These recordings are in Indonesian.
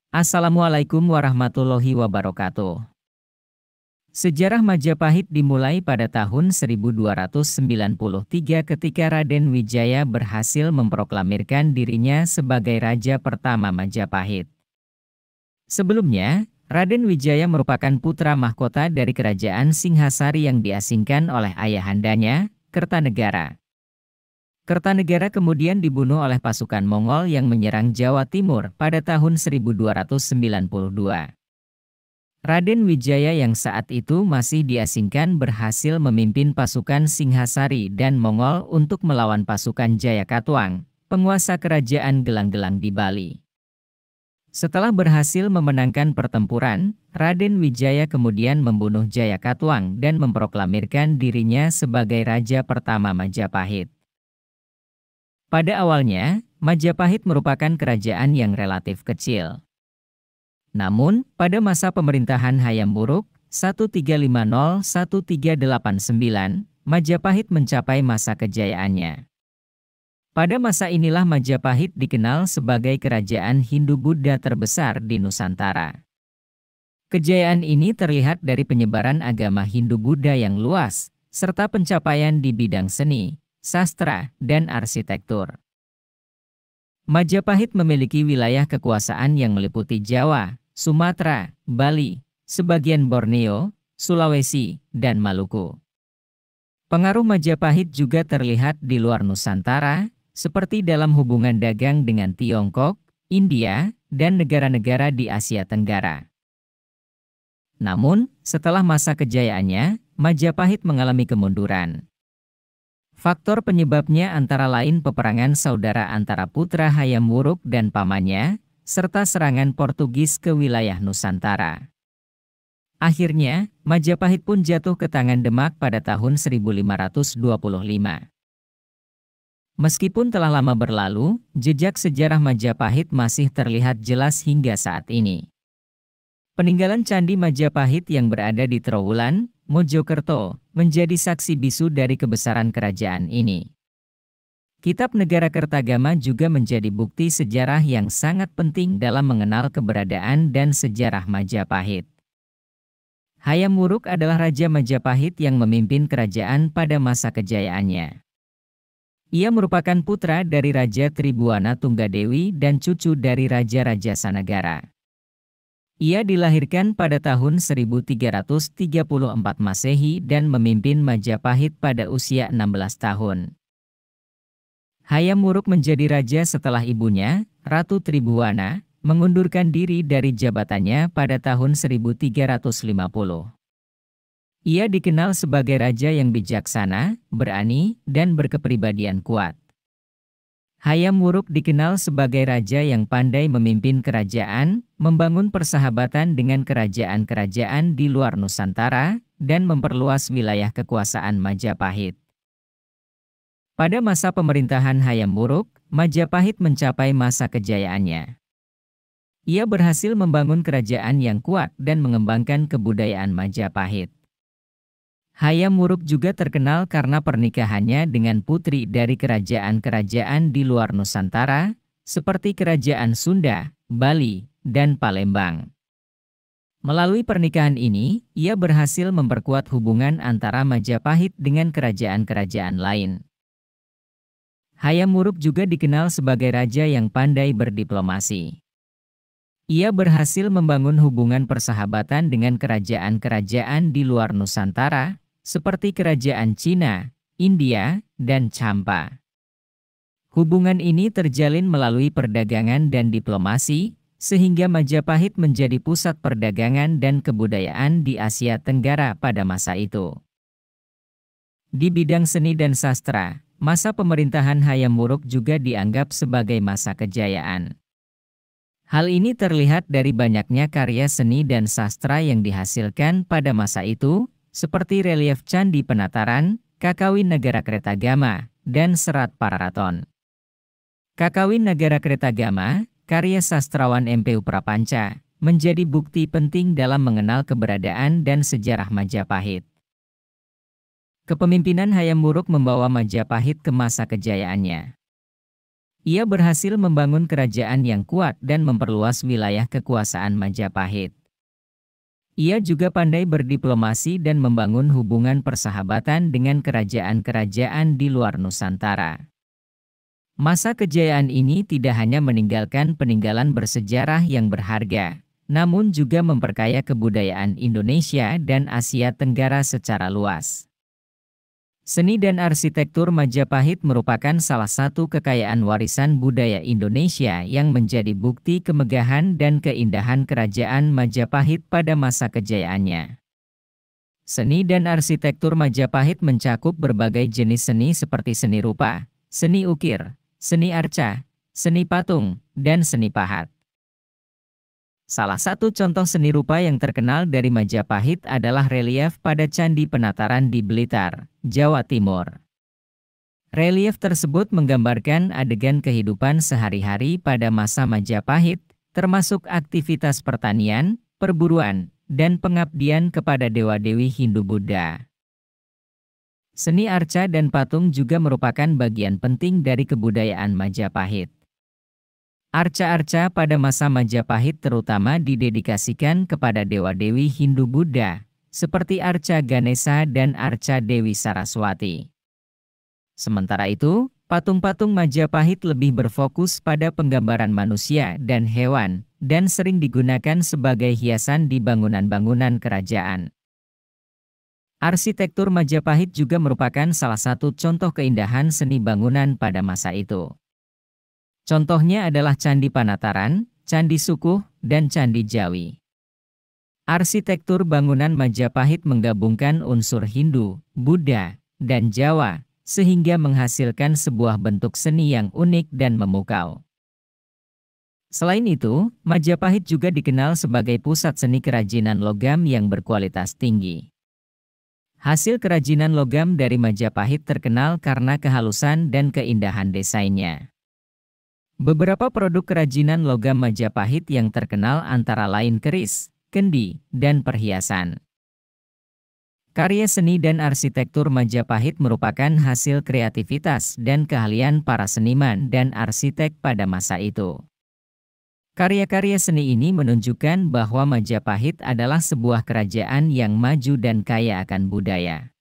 Assalamualaikum warahmatullahi wabarakatuh. Sejarah Majapahit dimulai pada tahun 1293 ketika Raden Wijaya berhasil memproklamirkan dirinya sebagai raja pertama Majapahit. Sebelumnya, Raden Wijaya merupakan putra mahkota dari kerajaan Singhasari yang diasingkan oleh ayahandanya, Kertanegara. Kertanegara kemudian dibunuh oleh pasukan Mongol yang menyerang Jawa Timur pada tahun 1292. Raden Wijaya yang saat itu masih diasingkan berhasil memimpin pasukan Singhasari dan Mongol untuk melawan pasukan Jayakatwang, penguasa kerajaan Gelang-Gelang di Bali. Setelah berhasil memenangkan pertempuran, Raden Wijaya kemudian membunuh Jayakatwang dan memproklamirkan dirinya sebagai raja pertama Majapahit. Pada awalnya, Majapahit merupakan kerajaan yang relatif kecil. Namun, pada masa pemerintahan Hayam Wuruk 1350-1389, Majapahit mencapai masa kejayaannya. Pada masa inilah Majapahit dikenal sebagai kerajaan Hindu-Buddha terbesar di Nusantara. Kejayaan ini terlihat dari penyebaran agama Hindu-Buddha yang luas, serta pencapaian di bidang seni, sastra, dan arsitektur. Majapahit memiliki wilayah kekuasaan yang meliputi Jawa, Sumatera, Bali, sebagian Borneo, Sulawesi, dan Maluku. Pengaruh Majapahit juga terlihat di luar Nusantara, seperti dalam hubungan dagang dengan Tiongkok, India, dan negara-negara di Asia Tenggara. Namun, setelah masa kejayaannya, Majapahit mengalami kemunduran. Faktor penyebabnya antara lain peperangan saudara antara putra Hayam Wuruk dan pamannya, serta serangan Portugis ke wilayah Nusantara. Akhirnya, Majapahit pun jatuh ke tangan Demak pada tahun 1525. Meskipun telah lama berlalu, jejak sejarah Majapahit masih terlihat jelas hingga saat ini. Peninggalan Candi Majapahit yang berada di Trowulan, Mojokerto, menjadi saksi bisu dari kebesaran kerajaan ini. Kitab Negara Kertagama juga menjadi bukti sejarah yang sangat penting dalam mengenal keberadaan dan sejarah Majapahit. Hayam Wuruk adalah Raja Majapahit yang memimpin kerajaan pada masa kejayaannya. Ia merupakan putra dari Raja Tribuana Tunggadewi dan cucu dari Raja-Raja Sanagara. Ia dilahirkan pada tahun 1334 Masehi dan memimpin Majapahit pada usia 16 tahun. Hayam Wuruk menjadi raja setelah ibunya, Ratu Tribuana, mengundurkan diri dari jabatannya pada tahun 1350. Ia dikenal sebagai raja yang bijaksana, berani, dan berkepribadian kuat. Hayam Wuruk dikenal sebagai raja yang pandai memimpin kerajaan, membangun persahabatan dengan kerajaan-kerajaan di luar Nusantara, dan memperluas wilayah kekuasaan Majapahit. Pada masa pemerintahan Hayam Wuruk, Majapahit mencapai masa kejayaannya. Ia berhasil membangun kerajaan yang kuat dan mengembangkan kebudayaan Majapahit. Hayam Wuruk juga terkenal karena pernikahannya dengan putri dari kerajaan-kerajaan di luar Nusantara, seperti Kerajaan Sunda, Bali, dan Palembang. Melalui pernikahan ini, ia berhasil memperkuat hubungan antara Majapahit dengan kerajaan-kerajaan lain. Hayam Wuruk juga dikenal sebagai raja yang pandai berdiplomasi. Ia berhasil membangun hubungan persahabatan dengan kerajaan-kerajaan di luar Nusantara, seperti Kerajaan Cina, India, dan Champa. Hubungan ini terjalin melalui perdagangan dan diplomasi, sehingga Majapahit menjadi pusat perdagangan dan kebudayaan di Asia Tenggara pada masa itu. Di bidang seni dan sastra, masa pemerintahan Hayam Wuruk juga dianggap sebagai masa kejayaan. Hal ini terlihat dari banyaknya karya seni dan sastra yang dihasilkan pada masa itu, seperti relief Candi Penataran, Kakawin Negara Kertagama, dan Serat Pararaton. Kakawin Negara Kertagama, karya sastrawan M.P.U. Prapanca, menjadi bukti penting dalam mengenal keberadaan dan sejarah Majapahit. Kepemimpinan Hayam Wuruk membawa Majapahit ke masa kejayaannya. Ia berhasil membangun kerajaan yang kuat dan memperluas wilayah kekuasaan Majapahit. Ia juga pandai berdiplomasi dan membangun hubungan persahabatan dengan kerajaan-kerajaan di luar Nusantara. Masa kejayaan ini tidak hanya meninggalkan peninggalan bersejarah yang berharga, namun juga memperkaya kebudayaan Indonesia dan Asia Tenggara secara luas. Seni dan arsitektur Majapahit merupakan salah satu kekayaan warisan budaya Indonesia yang menjadi bukti kemegahan dan keindahan kerajaan Majapahit pada masa kejayaannya. Seni dan arsitektur Majapahit mencakup berbagai jenis seni seperti seni rupa, seni ukir, seni arca, seni patung, dan seni pahat. Salah satu contoh seni rupa yang terkenal dari Majapahit adalah relief pada Candi Penataran di Blitar, Jawa Timur. Relief tersebut menggambarkan adegan kehidupan sehari-hari pada masa Majapahit, termasuk aktivitas pertanian, perburuan, dan pengabdian kepada dewa-dewi Hindu-Buddha. Seni arca dan patung juga merupakan bagian penting dari kebudayaan Majapahit. Arca-arca pada masa Majapahit terutama didedikasikan kepada dewa-dewi Hindu-Buddha, seperti arca Ganesha dan arca Dewi Saraswati. Sementara itu, patung-patung Majapahit lebih berfokus pada penggambaran manusia dan hewan, dan sering digunakan sebagai hiasan di bangunan-bangunan kerajaan. Arsitektur Majapahit juga merupakan salah satu contoh keindahan seni bangunan pada masa itu. Contohnya adalah Candi Panataran, Candi Sukuh, dan Candi Jawi. Arsitektur bangunan Majapahit menggabungkan unsur Hindu, Buddha, dan Jawa, sehingga menghasilkan sebuah bentuk seni yang unik dan memukau. Selain itu, Majapahit juga dikenal sebagai pusat seni kerajinan logam yang berkualitas tinggi. Hasil kerajinan logam dari Majapahit terkenal karena kehalusan dan keindahan desainnya. Beberapa produk kerajinan logam Majapahit yang terkenal antara lain keris, kendi, dan perhiasan. Karya seni dan arsitektur Majapahit merupakan hasil kreativitas dan keahlian para seniman dan arsitek pada masa itu. Karya-karya seni ini menunjukkan bahwa Majapahit adalah sebuah kerajaan yang maju dan kaya akan budaya.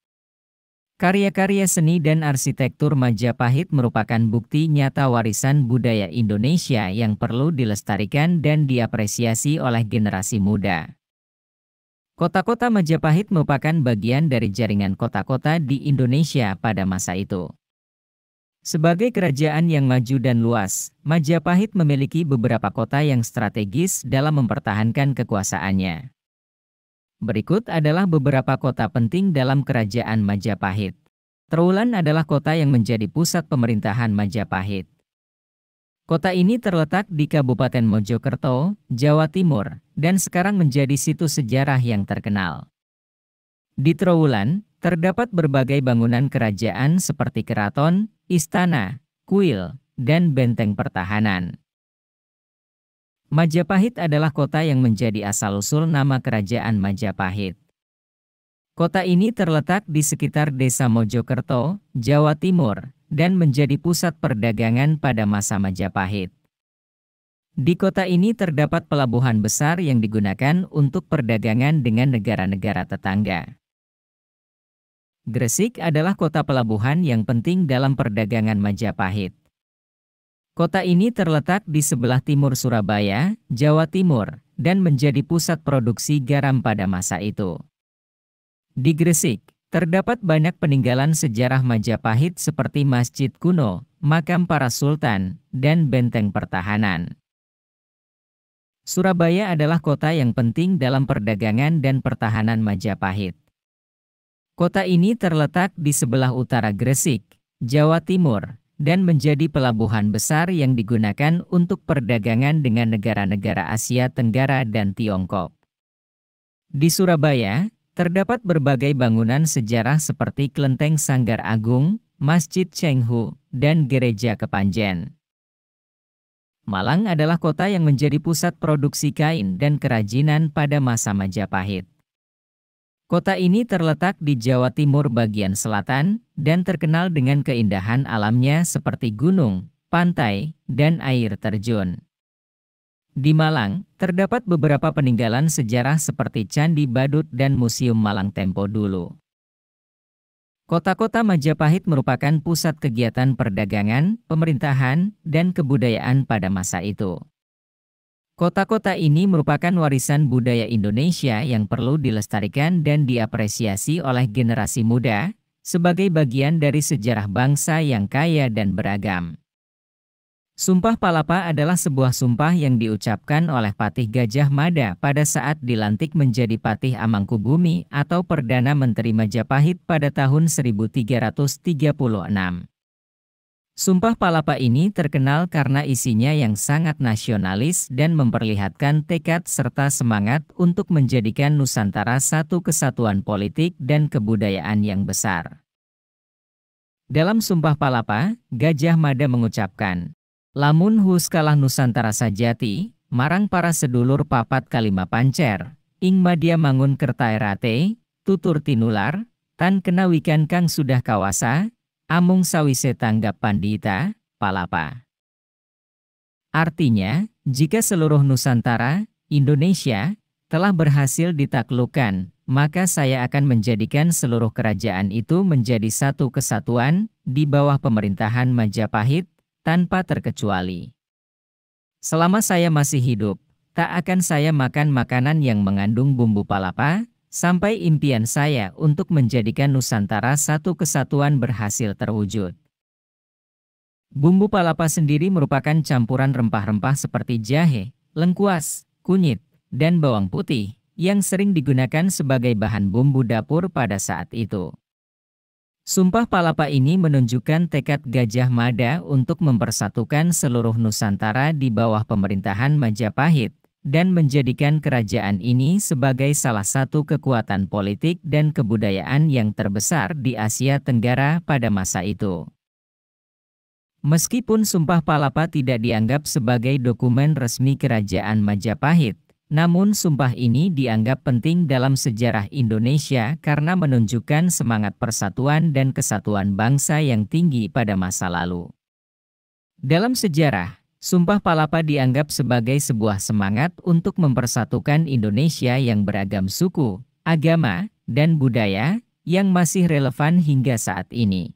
Karya-karya seni dan arsitektur Majapahit merupakan bukti nyata warisan budaya Indonesia yang perlu dilestarikan dan diapresiasi oleh generasi muda. Kota-kota Majapahit merupakan bagian dari jaringan kota-kota di Indonesia pada masa itu. Sebagai kerajaan yang maju dan luas, Majapahit memiliki beberapa kota yang strategis dalam mempertahankan kekuasaannya. Berikut adalah beberapa kota penting dalam kerajaan Majapahit. Trowulan adalah kota yang menjadi pusat pemerintahan Majapahit. Kota ini terletak di Kabupaten Mojokerto, Jawa Timur, dan sekarang menjadi situs sejarah yang terkenal. Di Trowulan, terdapat berbagai bangunan kerajaan seperti keraton, istana, kuil, dan benteng pertahanan. Majapahit adalah kota yang menjadi asal-usul nama kerajaan Majapahit. Kota ini terletak di sekitar desa Mojokerto, Jawa Timur, dan menjadi pusat perdagangan pada masa Majapahit. Di kota ini terdapat pelabuhan besar yang digunakan untuk perdagangan dengan negara-negara tetangga. Gresik adalah kota pelabuhan yang penting dalam perdagangan Majapahit. Kota ini terletak di sebelah timur Surabaya, Jawa Timur, dan menjadi pusat produksi garam pada masa itu. Di Gresik, terdapat banyak peninggalan sejarah Majapahit seperti masjid kuno, makam para sultan, dan benteng pertahanan. Surabaya adalah kota yang penting dalam perdagangan dan pertahanan Majapahit. Kota ini terletak di sebelah utara Gresik, Jawa Timur, dan menjadi pelabuhan besar yang digunakan untuk perdagangan dengan negara-negara Asia Tenggara dan Tiongkok. Di Surabaya, terdapat berbagai bangunan sejarah seperti Klenteng Sanggar Agung, Masjid Cengho, dan Gereja Kepanjen. Malang adalah kota yang menjadi pusat produksi kain dan kerajinan pada masa Majapahit. Kota ini terletak di Jawa Timur bagian selatan dan terkenal dengan keindahan alamnya seperti gunung, pantai, dan air terjun. Di Malang, terdapat beberapa peninggalan sejarah seperti Candi Badut dan Museum Malang Tempo dulu. Kota-kota Majapahit merupakan pusat kegiatan perdagangan, pemerintahan, dan kebudayaan pada masa itu. Kota-kota ini merupakan warisan budaya Indonesia yang perlu dilestarikan dan diapresiasi oleh generasi muda, sebagai bagian dari sejarah bangsa yang kaya dan beragam. Sumpah Palapa adalah sebuah sumpah yang diucapkan oleh Patih Gajah Mada pada saat dilantik menjadi Patih Amangkubumi atau Perdana Menteri Majapahit pada tahun 1336. Sumpah Palapa ini terkenal karena isinya yang sangat nasionalis dan memperlihatkan tekad serta semangat untuk menjadikan Nusantara satu kesatuan politik dan kebudayaan yang besar. Dalam Sumpah Palapa, Gajah Mada mengucapkan, "Lamun hus kalah Nusantara sajati, marang para sedulur papat kalima pancer, ing madya mangun kertaerate, tutur tinular, tan kenawikan kang sudah kawasa, amung sawise tanggap pandita, palapa." Artinya, jika seluruh Nusantara, Indonesia, telah berhasil ditaklukkan, maka saya akan menjadikan seluruh kerajaan itu menjadi satu kesatuan, di bawah pemerintahan Majapahit, tanpa terkecuali. Selama saya masih hidup, tak akan saya makan makanan yang mengandung bumbu palapa, sampai impian saya untuk menjadikan Nusantara satu kesatuan berhasil terwujud. Bumbu palapa sendiri merupakan campuran rempah-rempah seperti jahe, lengkuas, kunyit, dan bawang putih, yang sering digunakan sebagai bahan bumbu dapur pada saat itu. Sumpah Palapa ini menunjukkan tekad Gajah Mada untuk mempersatukan seluruh Nusantara di bawah pemerintahan Majapahit, dan menjadikan kerajaan ini sebagai salah satu kekuatan politik dan kebudayaan yang terbesar di Asia Tenggara pada masa itu. Meskipun Sumpah Palapa tidak dianggap sebagai dokumen resmi kerajaan Majapahit, namun sumpah ini dianggap penting dalam sejarah Indonesia karena menunjukkan semangat persatuan dan kesatuan bangsa yang tinggi pada masa lalu. Dalam sejarah, Sumpah Palapa dianggap sebagai sebuah semangat untuk mempersatukan Indonesia yang beragam suku, agama, dan budaya, yang masih relevan hingga saat ini.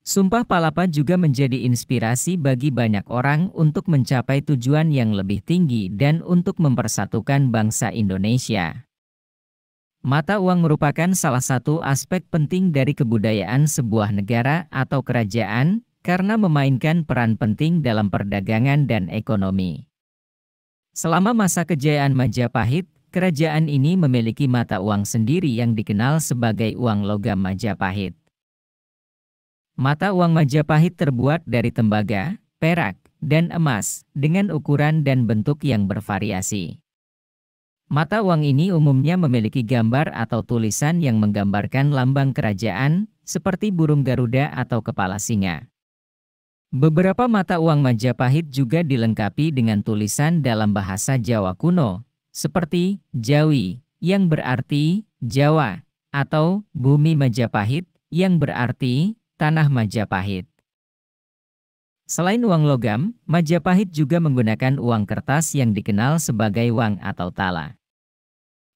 Sumpah Palapa juga menjadi inspirasi bagi banyak orang untuk mencapai tujuan yang lebih tinggi dan untuk mempersatukan bangsa Indonesia. Mata uang merupakan salah satu aspek penting dari kebudayaan sebuah negara atau kerajaan, karena memainkan peran penting dalam perdagangan dan ekonomi. Selama masa kejayaan Majapahit, kerajaan ini memiliki mata uang sendiri yang dikenal sebagai uang logam Majapahit. Mata uang Majapahit terbuat dari tembaga, perak, dan emas, dengan ukuran dan bentuk yang bervariasi. Mata uang ini umumnya memiliki gambar atau tulisan yang menggambarkan lambang kerajaan, seperti burung Garuda atau kepala singa. Beberapa mata uang Majapahit juga dilengkapi dengan tulisan dalam bahasa Jawa kuno, seperti Jawi, yang berarti Jawa, atau Bumi Majapahit, yang berarti Tanah Majapahit. Selain uang logam, Majapahit juga menggunakan uang kertas yang dikenal sebagai wang atau tala.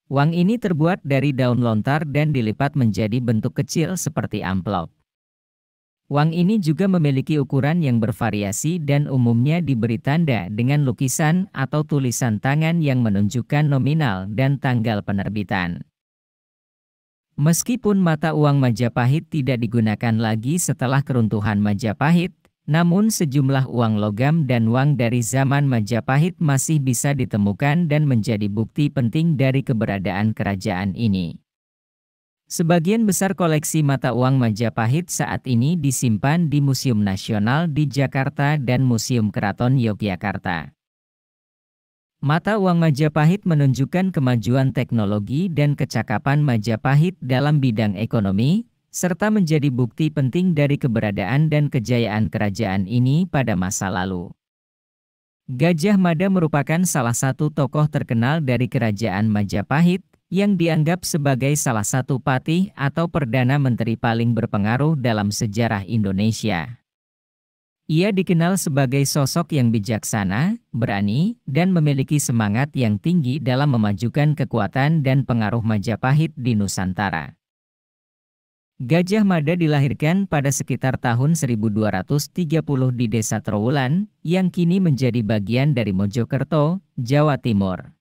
Wang ini terbuat dari daun lontar dan dilipat menjadi bentuk kecil seperti amplop. Wang ini juga memiliki ukuran yang bervariasi dan umumnya diberi tanda dengan lukisan atau tulisan tangan yang menunjukkan nominal dan tanggal penerbitan. Meskipun mata uang Majapahit tidak digunakan lagi setelah keruntuhan Majapahit, namun sejumlah uang logam dan uang dari zaman Majapahit masih bisa ditemukan dan menjadi bukti penting dari keberadaan kerajaan ini. Sebagian besar koleksi mata uang Majapahit saat ini disimpan di Museum Nasional di Jakarta dan Museum Keraton Yogyakarta. Mata uang Majapahit menunjukkan kemajuan teknologi dan kecakapan Majapahit dalam bidang ekonomi, serta menjadi bukti penting dari keberadaan dan kejayaan kerajaan ini pada masa lalu. Gajah Mada merupakan salah satu tokoh terkenal dari kerajaan Majapahit, yang dianggap sebagai salah satu patih atau perdana menteri paling berpengaruh dalam sejarah Indonesia. Ia dikenal sebagai sosok yang bijaksana, berani, dan memiliki semangat yang tinggi dalam memajukan kekuatan dan pengaruh Majapahit di Nusantara. Gajah Mada dilahirkan pada sekitar tahun 1230 di Desa Trowulan, yang kini menjadi bagian dari Mojokerto, Jawa Timur.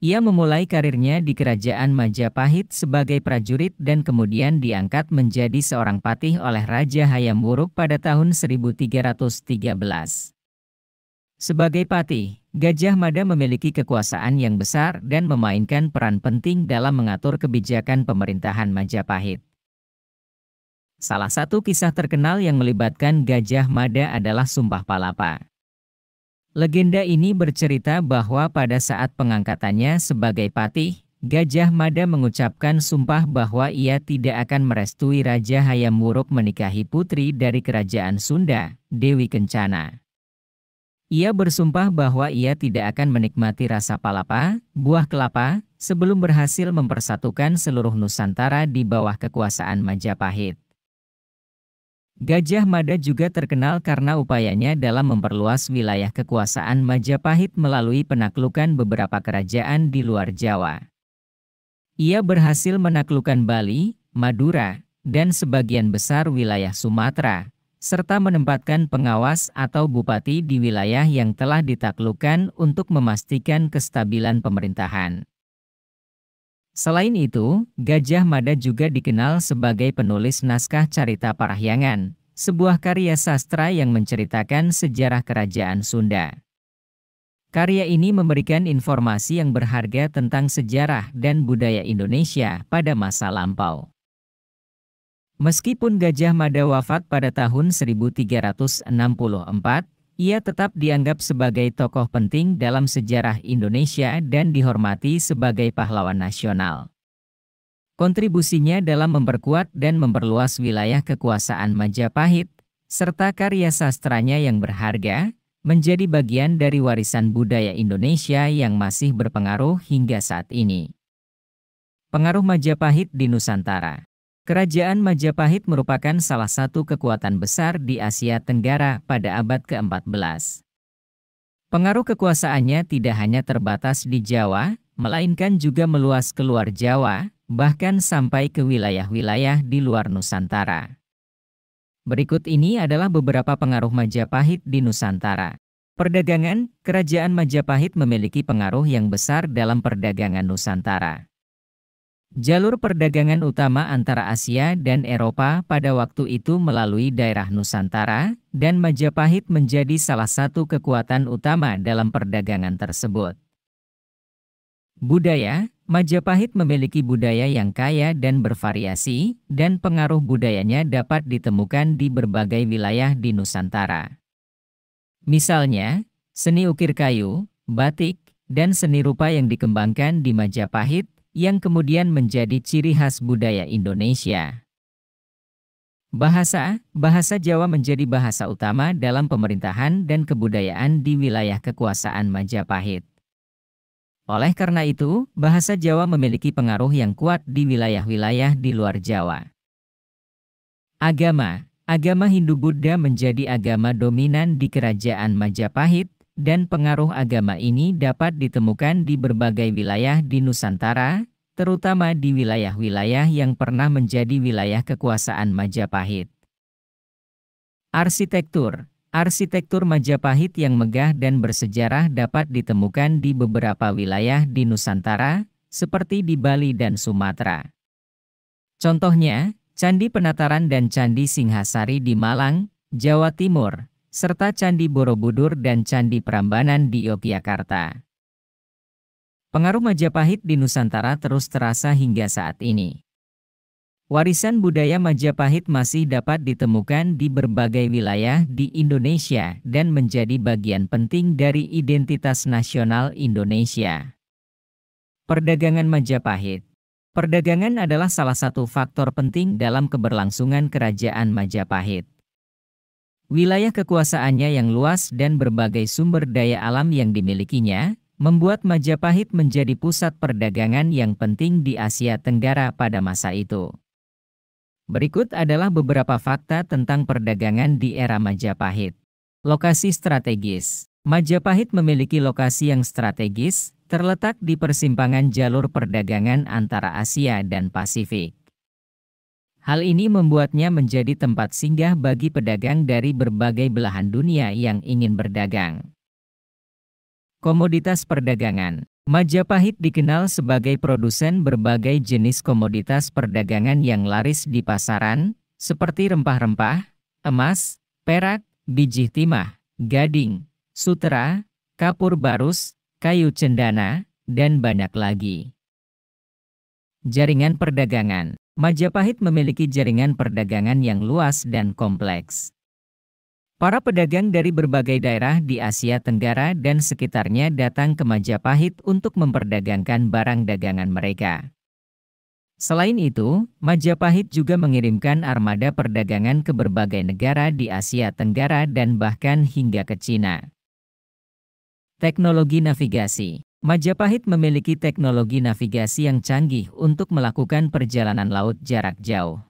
Ia memulai karirnya di Kerajaan Majapahit sebagai prajurit dan kemudian diangkat menjadi seorang patih oleh Raja Hayam Wuruk pada tahun 1313. Sebagai patih, Gajah Mada memiliki kekuasaan yang besar dan memainkan peran penting dalam mengatur kebijakan pemerintahan Majapahit. Salah satu kisah terkenal yang melibatkan Gajah Mada adalah Sumpah Palapa. Legenda ini bercerita bahwa pada saat pengangkatannya sebagai patih, Gajah Mada mengucapkan sumpah bahwa ia tidak akan merestui Raja Hayam Wuruk menikahi putri dari Kerajaan Sunda, Dewi Kencana. Ia bersumpah bahwa ia tidak akan menikmati rasa palapa, buah kelapa, sebelum berhasil mempersatukan seluruh Nusantara di bawah kekuasaan Majapahit. Gajah Mada juga terkenal karena upayanya dalam memperluas wilayah kekuasaan Majapahit melalui penaklukan beberapa kerajaan di luar Jawa. Ia berhasil menaklukkan Bali, Madura, dan sebagian besar wilayah Sumatera, serta menempatkan pengawas atau bupati di wilayah yang telah ditaklukkan untuk memastikan kestabilan pemerintahan. Selain itu, Gajah Mada juga dikenal sebagai penulis naskah Carita Parahyangan, sebuah karya sastra yang menceritakan sejarah Kerajaan Sunda. Karya ini memberikan informasi yang berharga tentang sejarah dan budaya Indonesia pada masa lampau. Meskipun Gajah Mada wafat pada tahun 1364, ia tetap dianggap sebagai tokoh penting dalam sejarah Indonesia dan dihormati sebagai pahlawan nasional. Kontribusinya dalam memperkuat dan memperluas wilayah kekuasaan Majapahit, serta karya sastranya yang berharga, menjadi bagian dari warisan budaya Indonesia yang masih berpengaruh hingga saat ini. Pengaruh Majapahit di Nusantara. Kerajaan Majapahit merupakan salah satu kekuatan besar di Asia Tenggara pada abad ke-14. Pengaruh kekuasaannya tidak hanya terbatas di Jawa, melainkan juga meluas keluar Jawa, bahkan sampai ke wilayah-wilayah di luar Nusantara. Berikut ini adalah beberapa pengaruh Majapahit di Nusantara. Perdagangan, Kerajaan Majapahit memiliki pengaruh yang besar dalam perdagangan Nusantara. Jalur perdagangan utama antara Asia dan Eropa pada waktu itu melalui daerah Nusantara, dan Majapahit menjadi salah satu kekuatan utama dalam perdagangan tersebut. Budaya, Majapahit memiliki budaya yang kaya dan bervariasi, dan pengaruh budayanya dapat ditemukan di berbagai wilayah di Nusantara. Misalnya, seni ukir kayu, batik, dan seni rupa yang dikembangkan di Majapahit, yang kemudian menjadi ciri khas budaya Indonesia. Bahasa Jawa menjadi bahasa utama dalam pemerintahan dan kebudayaan di wilayah kekuasaan Majapahit. Oleh karena itu, bahasa Jawa memiliki pengaruh yang kuat di wilayah-wilayah di luar Jawa. Agama Hindu-Buddha menjadi agama dominan di Kerajaan Majapahit, dan pengaruh agama ini dapat ditemukan di berbagai wilayah di Nusantara, terutama di wilayah-wilayah yang pernah menjadi wilayah kekuasaan Majapahit. Arsitektur Majapahit yang megah dan bersejarah dapat ditemukan di beberapa wilayah di Nusantara, seperti di Bali dan Sumatera. Contohnya, Candi Penataran dan Candi Singhasari di Malang, Jawa Timur, serta Candi Borobudur dan Candi Prambanan di Yogyakarta. Pengaruh Majapahit di Nusantara terus terasa hingga saat ini. Warisan budaya Majapahit masih dapat ditemukan di berbagai wilayah di Indonesia dan menjadi bagian penting dari identitas nasional Indonesia. Perdagangan Majapahit. Perdagangan adalah salah satu faktor penting dalam keberlangsungan Kerajaan Majapahit. Wilayah kekuasaannya yang luas dan berbagai sumber daya alam yang dimilikinya, membuat Majapahit menjadi pusat perdagangan yang penting di Asia Tenggara pada masa itu. Berikut adalah beberapa fakta tentang perdagangan di era Majapahit. Lokasi strategis. Majapahit memiliki lokasi yang strategis, terletak di persimpangan jalur perdagangan antara Asia dan Pasifik. Hal ini membuatnya menjadi tempat singgah bagi pedagang dari berbagai belahan dunia yang ingin berdagang. Komoditas perdagangan. Majapahit dikenal sebagai produsen berbagai jenis komoditas perdagangan yang laris di pasaran, seperti rempah-rempah, emas, perak, biji timah, gading, sutera, kapur barus, kayu cendana, dan banyak lagi. Jaringan perdagangan. Majapahit memiliki jaringan perdagangan yang luas dan kompleks. Para pedagang dari berbagai daerah di Asia Tenggara dan sekitarnya datang ke Majapahit untuk memperdagangkan barang dagangan mereka. Selain itu, Majapahit juga mengirimkan armada perdagangan ke berbagai negara di Asia Tenggara dan bahkan hingga ke Cina. Teknologi navigasi. Majapahit memiliki teknologi navigasi yang canggih untuk melakukan perjalanan laut jarak jauh.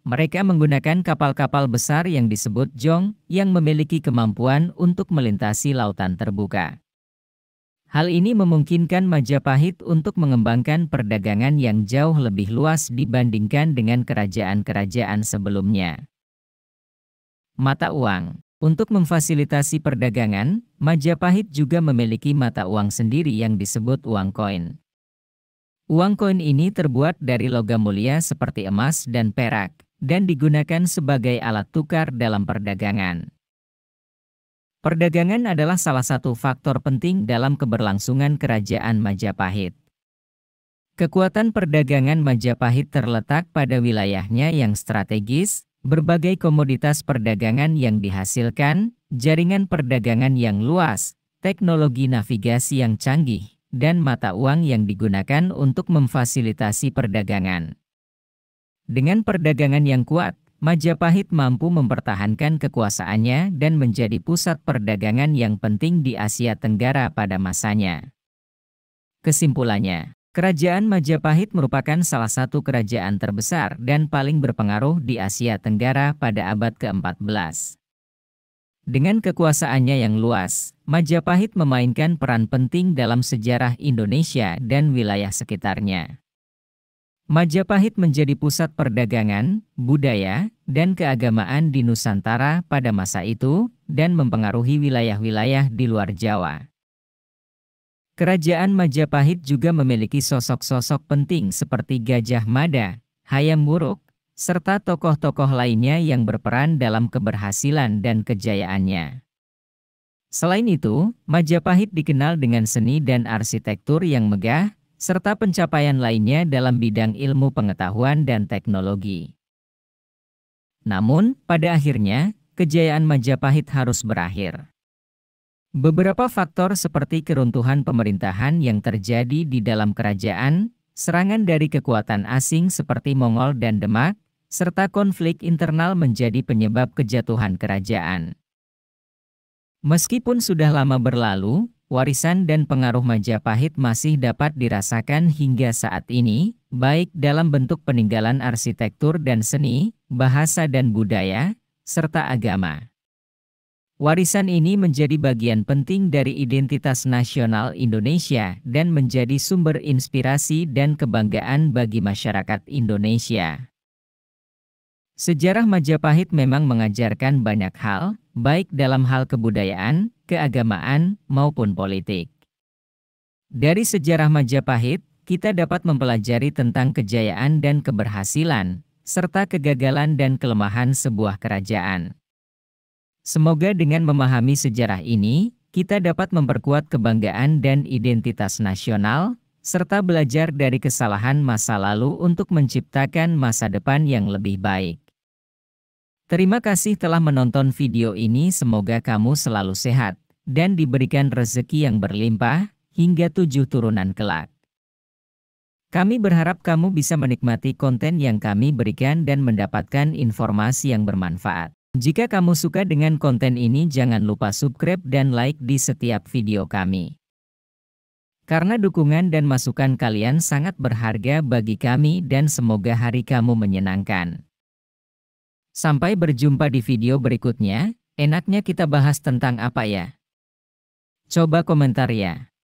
Mereka menggunakan kapal-kapal besar yang disebut jong, yang memiliki kemampuan untuk melintasi lautan terbuka. Hal ini memungkinkan Majapahit untuk mengembangkan perdagangan yang jauh lebih luas dibandingkan dengan kerajaan-kerajaan sebelumnya. Mata uang. Untuk memfasilitasi perdagangan, Majapahit juga memiliki mata uang sendiri yang disebut uang koin. Uang koin ini terbuat dari logam mulia seperti emas dan perak, dan digunakan sebagai alat tukar dalam perdagangan. Perdagangan adalah salah satu faktor penting dalam keberlangsungan kerajaan Majapahit. Kekuatan perdagangan Majapahit terletak pada wilayahnya yang strategis, berbagai komoditas perdagangan yang dihasilkan, jaringan perdagangan yang luas, teknologi navigasi yang canggih, dan mata uang yang digunakan untuk memfasilitasi perdagangan. Dengan perdagangan yang kuat, Majapahit mampu mempertahankan kekuasaannya dan menjadi pusat perdagangan yang penting di Asia Tenggara pada masanya. Kesimpulannya, Kerajaan Majapahit merupakan salah satu kerajaan terbesar dan paling berpengaruh di Asia Tenggara pada abad ke-14. Dengan kekuasaannya yang luas, Majapahit memainkan peran penting dalam sejarah Indonesia dan wilayah sekitarnya. Majapahit menjadi pusat perdagangan, budaya, dan keagamaan di Nusantara pada masa itu, dan mempengaruhi wilayah-wilayah di luar Jawa. Kerajaan Majapahit juga memiliki sosok-sosok penting seperti Gajah Mada, Hayam Wuruk, serta tokoh-tokoh lainnya yang berperan dalam keberhasilan dan kejayaannya. Selain itu, Majapahit dikenal dengan seni dan arsitektur yang megah, serta pencapaian lainnya dalam bidang ilmu pengetahuan dan teknologi. Namun, pada akhirnya, kejayaan Majapahit harus berakhir. Beberapa faktor seperti keruntuhan pemerintahan yang terjadi di dalam kerajaan, serangan dari kekuatan asing seperti Mongol dan Demak, serta konflik internal menjadi penyebab kejatuhan kerajaan. Meskipun sudah lama berlalu, warisan dan pengaruh Majapahit masih dapat dirasakan hingga saat ini, baik dalam bentuk peninggalan arsitektur dan seni, bahasa dan budaya, serta agama. Warisan ini menjadi bagian penting dari identitas nasional Indonesia dan menjadi sumber inspirasi dan kebanggaan bagi masyarakat Indonesia. Sejarah Majapahit memang mengajarkan banyak hal, baik dalam hal kebudayaan, keagamaan, maupun politik. Dari sejarah Majapahit, kita dapat mempelajari tentang kejayaan dan keberhasilan, serta kegagalan dan kelemahan sebuah kerajaan. Semoga dengan memahami sejarah ini, kita dapat memperkuat kebanggaan dan identitas nasional, serta belajar dari kesalahan masa lalu untuk menciptakan masa depan yang lebih baik. Terima kasih telah menonton video ini, semoga kamu selalu sehat, dan diberikan rezeki yang berlimpah, hingga 7 turunan kelak. Kami berharap kamu bisa menikmati konten yang kami berikan dan mendapatkan informasi yang bermanfaat. Jika kamu suka dengan konten ini, jangan lupa subscribe dan like di setiap video kami. Karena dukungan dan masukan kalian sangat berharga bagi kami dan semoga hari kamu menyenangkan. Sampai berjumpa di video berikutnya, enaknya kita bahas tentang apa ya? Coba komentar ya.